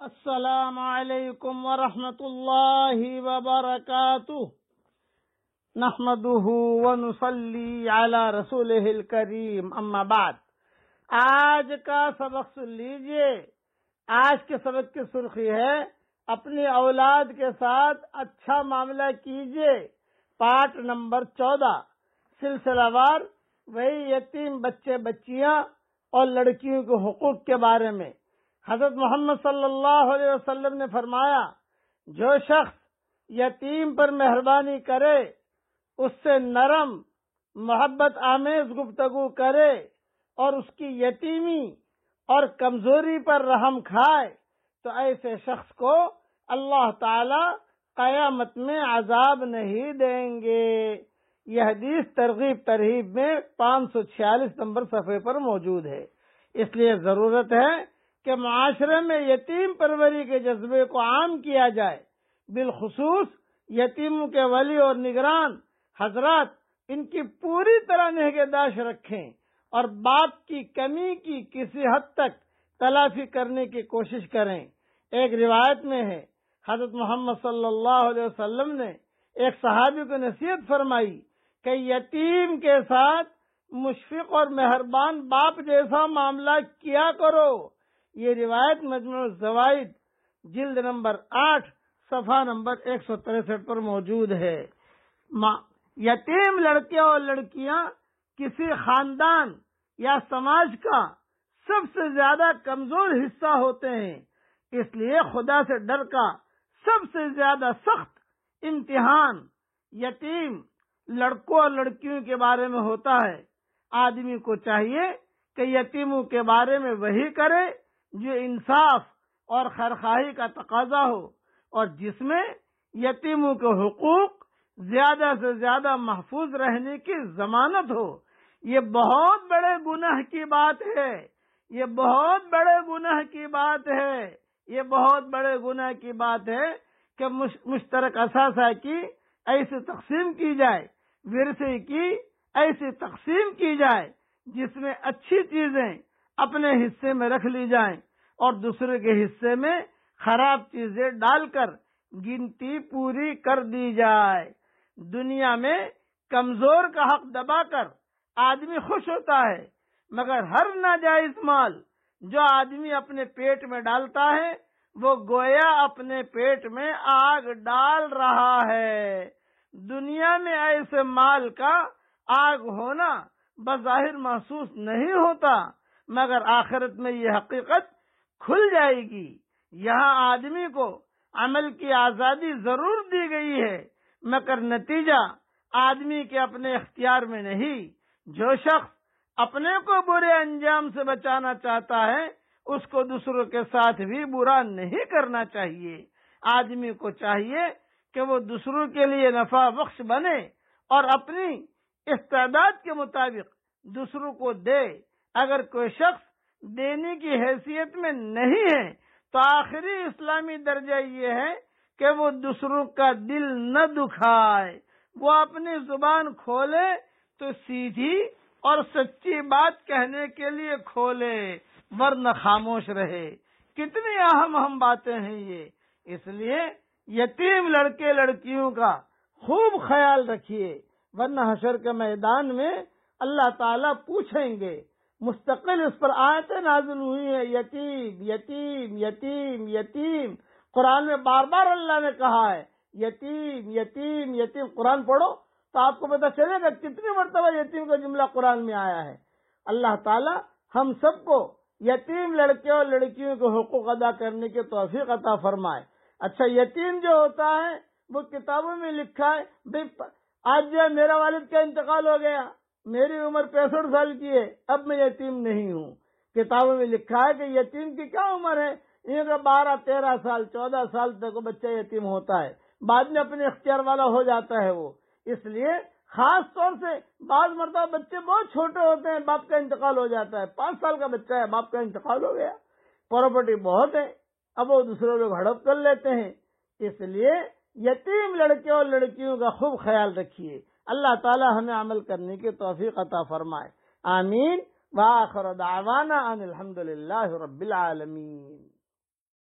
السلام علیکم ورحمۃ اللہ وبرکاتہ نحمده ونصلی علی رسولہ الکریم اما بعد۔ آج کا سبق سن لیجئے۔ آج کے سبق کی سرخی ہے اپنی اولاد کے ساتھ اچھا معاملہ کیجئے، پارٹ نمبر 14، سلسلہ وار وہی یتیم بچے بچیاں اور لڑکیوں کے حقوق کے بارے میں۔ حضرت محمد صلی اللہ علیہ وسلم نے فرمایا، جو شخص یتیم پر مہربانی کرے، اس سے نرم محبت آمیز گفتگو کرے اور اس کی یتیمی اور کمزوری پر رحم کھائے تو ایسے شخص کو اللہ تعالی قیامت میں عذاب نہیں دیں گے۔ یہ حدیث ترغیب ترہیب میں 546 نمبر صفحے پر موجود ہے۔ اس لیے ضرورت ہے کہ معاشرے میں یتیم پروری کے جذبے کو عام کیا جائے، بالخصوص یتیموں کے ولی اور نگران حضرات ان کی پوری طرح نگہداشت رکھیں اور باپ کی کمی کی کسی حد تک تلافی کرنے کی کوشش کریں۔ ایک روایت میں ہے، حضرت محمد صلی اللہ علیہ وسلم نے ایک صحابی کو نصیحت فرمائی کہ یتیم کے ساتھ مشفق اور مہربان باپ جیسا معاملہ کیا کرو۔ یہ روایت مجموع الزوائد جلد نمبر 8 صفحہ نمبر 163 پر موجود ہے۔ یتیم لڑکے اور لڑکیاں کسی خاندان یا سماج کا سب سے زیادہ کمزور حصہ ہوتے ہیں، اس لیے خدا سے ڈر کا سب سے زیادہ سخت امتحان یتیم لڑکوں اور لڑکیوں کے بارے میں ہوتا ہے۔ آدمی کو چاہیے کہ یتیموں کے بارے میں وہی کرے جو انصاف اور خیرخواہی کا تقاضا ہو اور جس میں یتیموں کے حقوق زیادہ سے زیادہ محفوظ رہنے کی ضمانت ہو۔ یہ بہت بڑے گناہ کی بات ہے، یہ بہت بڑے گناہ کی بات ہے، یہ بہت بڑے گناہ کی بات ہے کہ مشترک اثاثہ کی ایسی تقسیم کی جائے، ورثے کی ایسی تقسیم کی جائے جس میں اچھی چیزیں اپنے حصے میں رکھ لی جائیں اور دوسرے کے حصے میں خراب چیزیں ڈال کر گنتی پوری کر دی جائے۔ دنیا میں کمزور کا حق دبا کر آدمی خوش ہوتا ہے، مگر ہر ناجائز مال جو آدمی اپنے پیٹ میں ڈالتا ہے وہ گویا اپنے پیٹ میں آگ ڈال رہا ہے۔ دنیا میں ایسے مال کا آگ ہونا بظاہر محسوس نہیں ہوتا، مگر آخرت میں یہ حقیقت کھل جائے گی۔ یہاں آدمی کو عمل کی آزادی ضرور دی گئی ہے، مگر نتیجہ آدمی کے اپنے اختیار میں نہیں۔ جو شخص اپنے کو برے انجام سے بچانا چاہتا ہے اس کو دوسروں کے ساتھ بھی برا نہیں کرنا چاہیے۔ آدمی کو چاہیے کہ وہ دوسروں کے لیے نفع بخش بنے اور اپنی استعداد کے مطابق دوسروں کو دے۔ اگر کوئی شخص دینے کی حیثیت میں نہیں ہے تو آخری اسلامی درجہ یہ ہے کہ وہ دوسروں کا دل نہ دکھائے۔ وہ اپنی زبان کھولے تو سیدھی اور سچی بات کہنے کے لیے کھولے، ورنہ خاموش رہے۔ کتنی اہم باتیں ہیں یہ۔ اس لیے یتیم لڑکے لڑکیوں کا خوب خیال رکھیے، ورنہ حشر کے میدان میں اللہ تعالیٰ پوچھیں گے۔ مستقل اس پر آیتیں نازل ہوئی ہیں، یتیم یتیم یتیم یتیم۔ قرآن میں بار بار اللہ نے کہا ہے یتیم یتیم یتیم۔ قرآن پڑھو تو آپ کو پتہ چلے گا کتنی مرتبہ یتیم کا جملہ قرآن میں آیا ہے۔ اللہ تعالی ہم سب کو یتیم لڑکے اور لڑکیوں کے حقوق ادا کرنے کی توفیق عطا فرمائے۔ اچھا، یتیم جو ہوتا ہے وہ کتابوں میں لکھا ہے، آج جو میرا والد کا انتقال ہو گیا، میری عمر 65 سال کی ہے، اب میں یتیم نہیں ہوں۔ کتابوں میں لکھا ہے کہ یتیم کی کیا عمر ہے، یہ 12 13 سال 14 سال تک وہ بچہ یتیم ہوتا ہے، بعد میں اپنے اختیار والا ہو جاتا ہے وہ۔ اس لیے خاص طور سے بعض مرتبہ بچے بہت چھوٹے ہوتے ہیں، باپ کا انتقال ہو جاتا ہے، 5 سال کا بچہ ہے، باپ کا انتقال ہو گیا، پراپرٹی بہت ہے، اب وہ دوسرے لوگ ہڑپ کر لیتے ہیں۔ اس لیے یتیم لڑکے اور لڑکیوں کا خوب خیال رکھیے۔ اللہ تعالی ہمیں عمل کرنے کی توفیق عطا فرمائے، آمین۔ وآخر دعوانا ان الحمد للہ رب العالمین۔